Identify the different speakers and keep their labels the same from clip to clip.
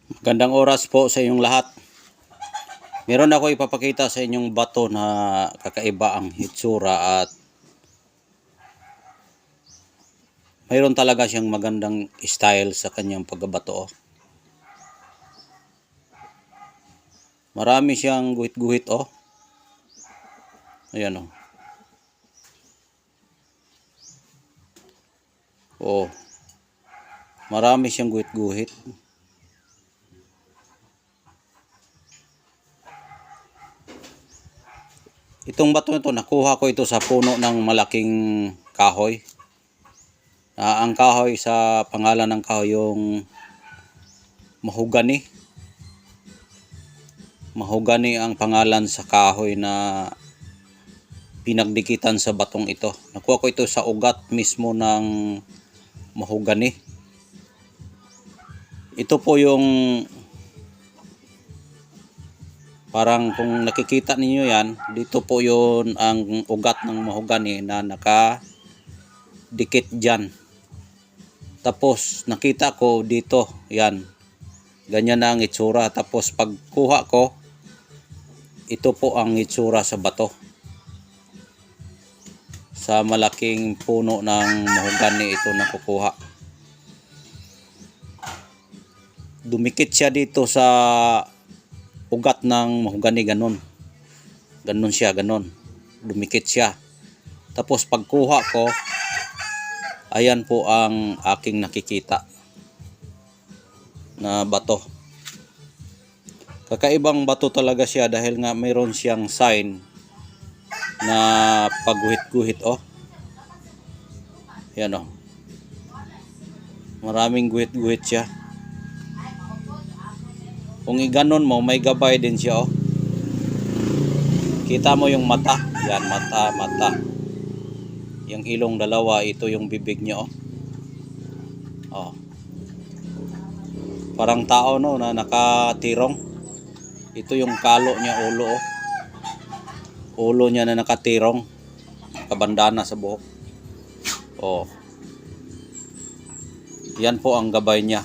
Speaker 1: Magandang oras po sa inyong lahat. Meron ako ipapakita sa inyong bato na kakaiba ang hitsura at mayroon talaga siyang magandang style sa kanyang pagbabato. Marami siyang guhit-guhit oh. Ayan oh. Oh. Marami siyang guhit-guhit. Itong bato ito, nakuha ko ito sa puno ng malaking kahoy. Ang kahoy, sa pangalan ng kahoy, yung mahogany. Mahogany ang pangalan sa kahoy na pinagdikitan sa batong ito. Nakuha ko ito sa ugat mismo ng mahogany. Ito po yung parang kung nakikita ninyo yan, dito po yun ang ugat ng mahogany na nakadikit dyan. Tapos nakita ko dito, yan, ganyan na ang itsura. Tapos pagkuha ko, ito po ang itsura sa bato. Sa malaking puno ng mahogany ito nakukuha. Dumikit siya dito sa ugat ng mahogany, ganon. Ganon siya, ganon. Dumikit siya. Tapos pagkuha ko, ayan po ang aking nakikita na bato. Kakaibang bato talaga siya dahil nga mayroon siyang sign na pagguhit-guhit oh. Yan oh. Maraming guhit-guhit siya. Kung iganon mo, may gabay din siya oh. Kita mo yung mata. Yan, mata. Yung ilong dalawa, ito yung bibig niya oh. Oh. Parang tao no, na nakatirong. Ito yung kalo niya, ulo oh. Ulo niya na nakatirong. Kabandana sa buhok. Oh. Yan po ang gabay niya.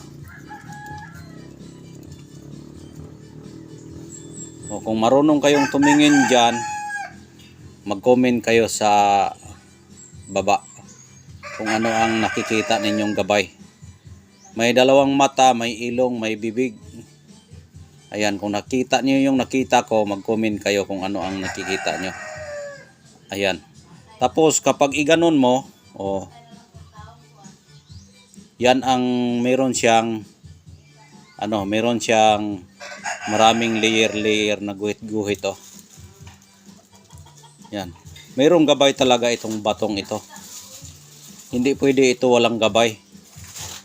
Speaker 1: O kung marunong kayong tumingin dyan, mag-comment kayo sa baba kung ano ang nakikita ninyong gabay. May dalawang mata, may ilong, may bibig. Ayan, kung nakita niyo yung nakita ko, mag-comment kayo kung ano ang nakikita nyo. Ayan. Tapos kapag iganon mo, oh, yan ang meron siyang maraming layer na guhit-guhit oh. Yan. Mayroong gabay talaga itong batong ito. Hindi pwede ito walang gabay.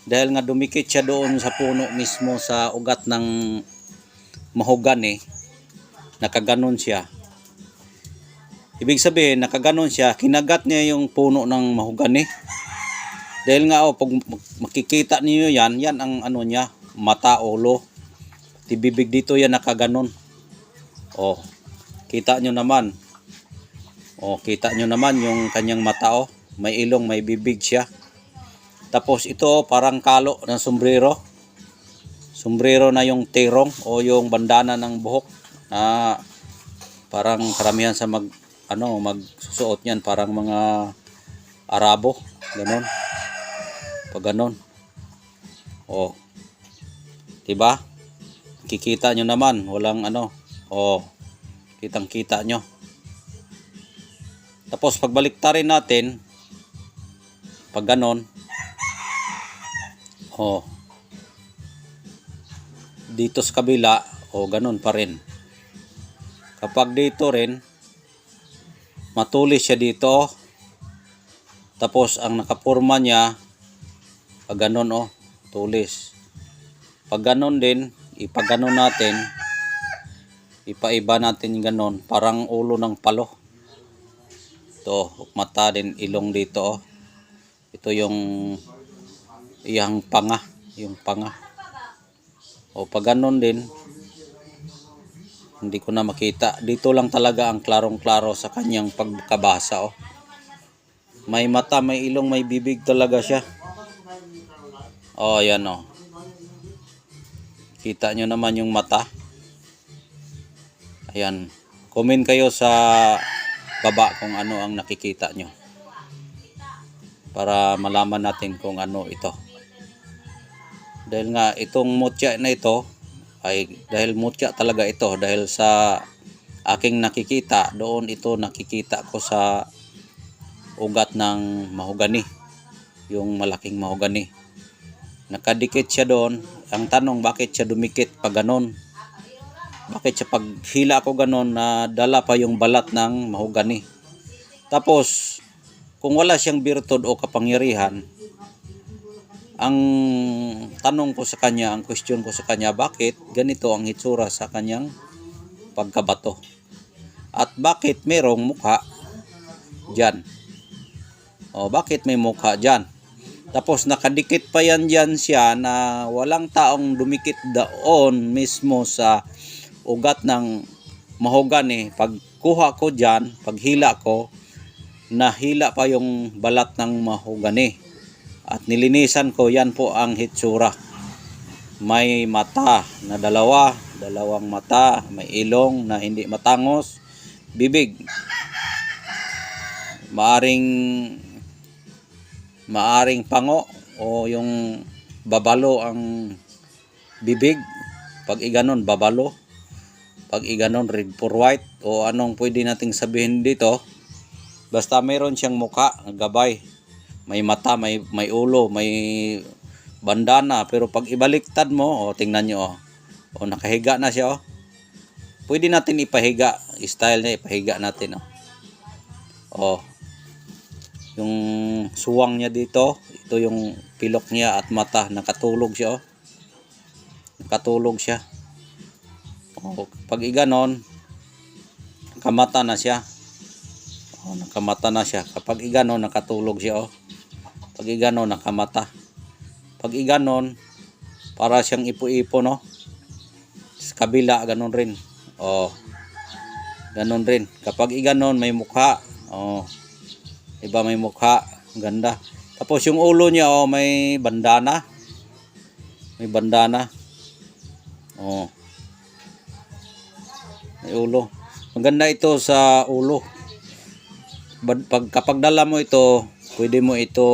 Speaker 1: Dahil nga dumikit siya doon sa puno mismo sa ugat ng mahogany, nakaganon siya. Ibig sabihin, nakaganon siya, kinagat niya yung puno ng mahogany. Dahil nga oh, pag makikita niyo yan, yan ang ano niya, mata, ulo. Tibibig dito yan nakaganon. Oh, kita nyo naman. Oh, kita nyo naman yung kanyang mata oh. May ilong, may bibig siya. Tapos ito parang kalo ng sombrero. Sombrero na yung tirong o yung bandana ng buhok. Parang karamihan sa magsusuot niyan, parang mga Arabo, ganon. Pag ganon. Oh. 'Di ba? Kikita nyo naman, walang oh, kitang-kita nyo. Tapos pagbaliktarin natin, pag ganon, oh, dito sa kabila, oh, ganon pa rin. Kapag dito rin, matulis siya dito, tapos ang nakapurma niya, pag ganon oh, tulis. Pag ganon din, ipaganon natin, ipaiba natin ganon, parang ulo ng palo. Ito, mata din, ilong dito oh. Ito yung iyang panga, yung panga. O pag ganon din, hindi ko na makita. Dito lang talaga ang klarong-klaro sa kanyang pagkabasa oh. May mata, may ilong, may bibig talaga siya. Oh, yan oh. Kita nyo naman yung mata. Ayan. Comment kayo sa baba kung ano ang nakikita nyo. Para malaman natin kung ano ito. Dahil nga itong mutya na ito, dahil mutya talaga ito. Dahil sa aking nakikita, doon ito nakikita ko sa ugat ng mahogani. Yung malaking mahogani. Nakadikit siya doon. Ang tanong, bakit siya dumikit pag ganon? Bakit siya paghila ko ganon na dala pa yung balat ng mahogani? Tapos, kung wala siyang birtud o kapangyarihan, ang tanong ko sa kanya, ang question ko sa kanya, bakit ganito ang hitsura sa kanyang pagkabato? At bakit merong mukha dyan? O bakit may mukha dyan? Tapos nakadikit pa yan dyan siya na walang taong dumikit doon mismo sa ugat ng mahogani. Pagkuha ko dyan, paghila ko, nahila pa yung balat ng mahogani. At nilinisan ko, yan po ang hitsura. May mata na dalawang mata, may ilong na hindi matangos, bibig. Maaring pango o yung babalo ang bibig. Pag iganon, babalo. Pag iganon, red for white. O anong pwede nating sabihin dito. Basta mayroon siyang muka, gabay. May mata, may ulo, may bandana. Pero pag ibaliktad mo, o tingnan nyo, o nakahiga na siya. Pwede natin ipahiga. Style niya, ipahiga natin. O. Yung suwang niya dito, ito yung pilok niya at mata, nakatulog siya. Nakatulog siya. O, pag iganon, nakamata na siya. O, nakamata na siya. Kapag iganon, nakatulog siya. Pag iganon, nakamata. Pag iganon, para siyang ipo-ipo, no? Sa kabila, ganon rin. O, ganon rin. Kapag iganon, may mukha. O, iba may mukha. Ganda. Tapos yung ulo niya, may bandana. May bandana. O, may ulo. Maganda ito sa ulo. Kapag dala mo ito, pwede mo ito